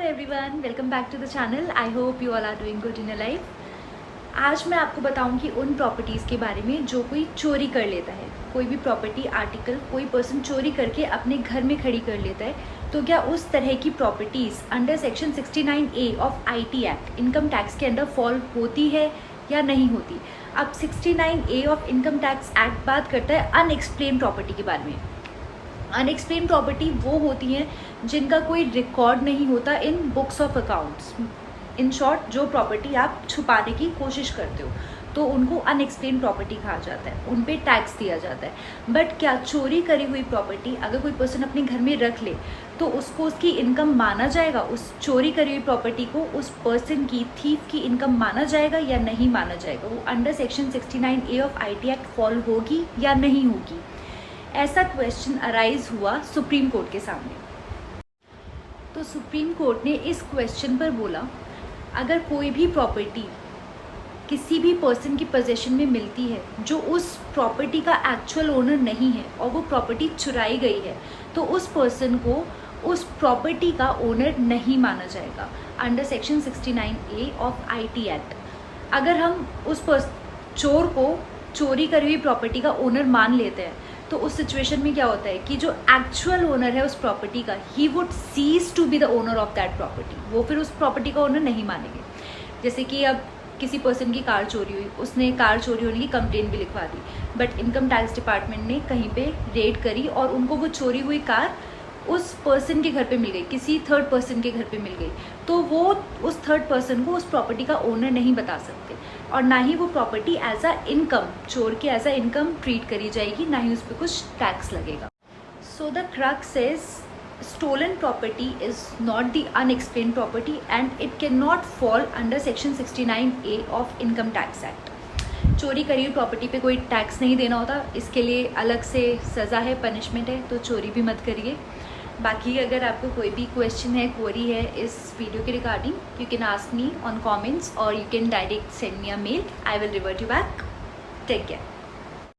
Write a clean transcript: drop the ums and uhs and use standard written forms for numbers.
everyone, welcome back to the channel. I hope you all are doing good in your life. आज मैं आपको बताऊंगी उन properties के बारे में जो कोई चोरी कर लेता है। कोई भी प्रॉपर्टी आर्टिकल कोई पर्सन चोरी करके अपने घर में खड़ी कर लेता है, तो क्या उस तरह की properties under section 69A of IT act income tax के अंडर फॉल होती है या नहीं होती। अब 69A of income tax act बात करता है अनएक्सप्लेन प्रॉपर्टी के बारे में। अनएक्सप्लेन प्रॉपर्टी वो होती हैं जिनका कोई रिकॉर्ड नहीं होता in books of accounts. In short, जो प्रॉपर्टी आप छुपाने की कोशिश करते हो तो उनको अनएक्सप्लेन प्रॉपर्टी कहा जाता है, उन पे टैक्स दिया जाता है। बट क्या चोरी करी हुई प्रॉपर्टी अगर कोई पर्सन अपने घर में रख ले तो उसको उसकी इनकम माना जाएगा? उस चोरी करी हुई प्रॉपर्टी को उस पर्सन की, थीफ की इनकम माना जाएगा या नहीं माना जाएगा? वो under section 69A of IT act fall होगी या नहीं होगी? ऐसा क्वेश्चन अराइज हुआ सुप्रीम कोर्ट के सामने। तो सुप्रीम कोर्ट ने इस क्वेश्चन पर बोला, अगर कोई भी प्रॉपर्टी किसी भी पर्सन की पोजीशन में मिलती है जो उस प्रॉपर्टी का एक्चुअल ओनर नहीं है और वो प्रॉपर्टी चुराई गई है, तो उस पर्सन को उस प्रॉपर्टी का ओनर नहीं माना जाएगा under section 69A of IT act. अगर हम उस चोर को चोरी करी हुई प्रॉपर्टी का ओनर मान लेते हैं तो उस सिचुएशन में क्या होता है कि जो एक्चुअल ओनर है उस प्रॉपर्टी का, he would cease to be the owner of that property. वो फिर उस प्रॉपर्टी का ओनर नहीं मानेंगे। जैसे कि अब किसी पर्सन की कार चोरी हुई, उसने कार चोरी होने की कंप्लेंट भी लिखवा दी, बट इनकम टैक्स डिपार्टमेंट ने कहीं पे रेड करी और उनको वो चोरी हुई कार उस पर्सन के घर पे मिल गई, किसी थर्ड पर्सन के घर पे मिल गई, तो वो उस थर्ड पर्सन को उस प्रॉपर्टी का ओनर नहीं बता सकते और ना ही वो प्रॉपर्टी एज अ इनकम, चोर के एज अ इनकम ट्रीट करी जाएगी, ना ही उस पर कुछ टैक्स लगेगा। So the crux is stolen property is not the unexplained property and it can not fall under section 69A of income tax act. चोरी करी हुई प्रॉपर्टी पे कोई टैक्स नहीं देना होता, इसके लिए अलग से सज़ा है, पनिशमेंट है, तो चोरी भी मत करिए। बाकी अगर आपको कोई भी क्वेश्चन है, क्वेरी है इस वीडियो के regarding, you can ask me on comments और you can direct send me a mail. I will revert you back. Take care.